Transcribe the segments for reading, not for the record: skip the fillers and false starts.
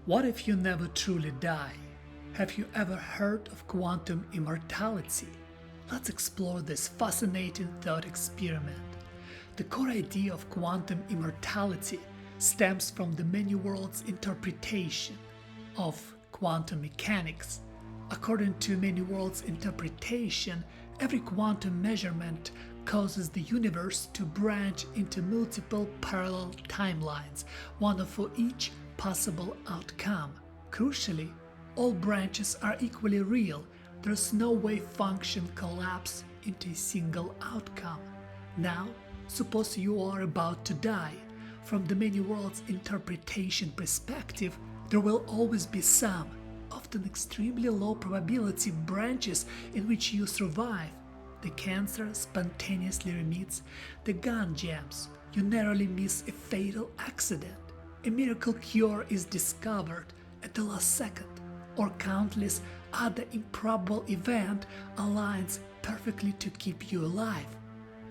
What if you never truly die? Have you ever heard of quantum immortality? Let's explore this fascinating thought experiment. The core idea of quantum immortality stems from the many worlds interpretation of quantum mechanics. According to many worlds interpretation, every quantum measurement causes the universe to branch into multiple parallel timelines, one for each possible outcome. Crucially, all branches are equally real. There's no way function collapse into a single outcome. Now, suppose you are about to die. From the many worlds interpretation perspective, there will always be some, often extremely low probability branches in which you survive. The cancer spontaneously remits, the gun jams, you narrowly miss a fatal accident. A miracle cure is discovered at the last second, or countless other improbable event aligns perfectly to keep you alive.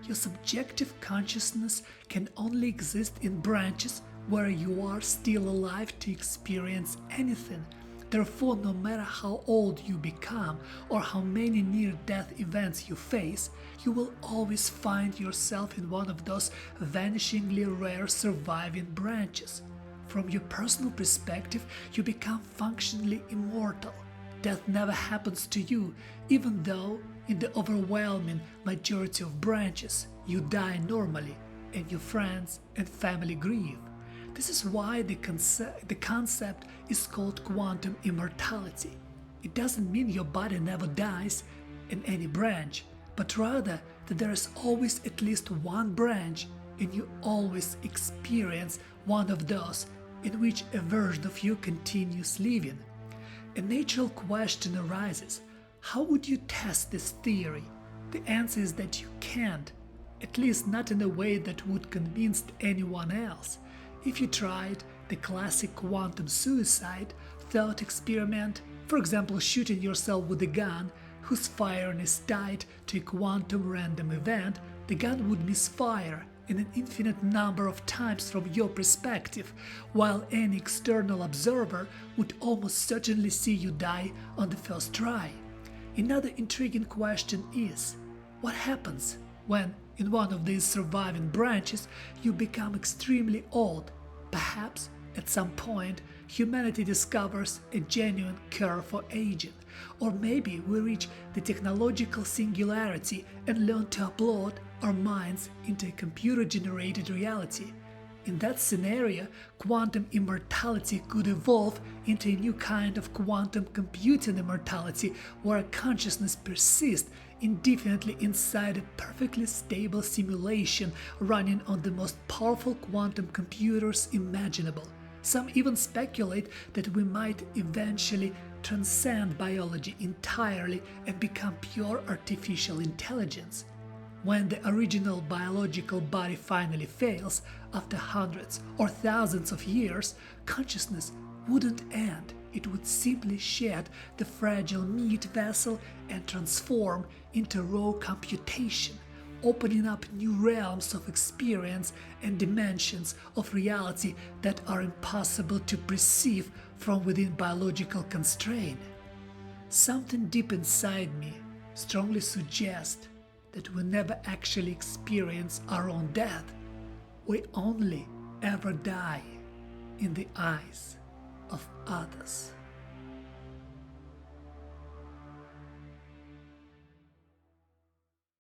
Your subjective consciousness can only exist in branches where you are still alive to experience anything. Therefore, no matter how old you become or how many near-death events you face, you will always find yourself in one of those vanishingly rare surviving branches. From your personal perspective, you become functionally immortal. Death never happens to you, even though in the overwhelming majority of branches you die normally and your friends and family grieve. This is why the concept is called quantum immortality. It doesn't mean your body never dies in any branch, but rather that there is always at least one branch and you always experience one of those in which a version of you continues living. A natural question arises: how would you test this theory? The answer is that you can't, at least not in a way that would convince anyone else. If you tried the classic quantum suicide thought experiment, for example shooting yourself with a gun whose firing is tied to a quantum random event, the gun would misfire in an infinite number of times from your perspective, while any external observer would almost certainly see you die on the first try. Another intriguing question is, what happens when, in one of these surviving branches, you become extremely old? Perhaps, at some point, humanity discovers a genuine cure for aging, or maybe we reach the technological singularity and learn to upload our minds into a computer-generated reality. In that scenario, quantum immortality could evolve into a new kind of quantum computing immortality where consciousness persists indefinitely inside a perfectly stable simulation running on the most powerful quantum computers imaginable. Some even speculate that we might eventually transcend biology entirely and become pure artificial intelligence. When the original biological body finally fails, after hundreds or thousands of years, consciousness wouldn't end. It would simply shed the fragile meat vessel and transform into raw computation, opening up new realms of experience and dimensions of reality that are impossible to perceive from within biological constraint. Something deep inside me strongly suggests that we never actually experience our own death. We only ever die in the eyes of others.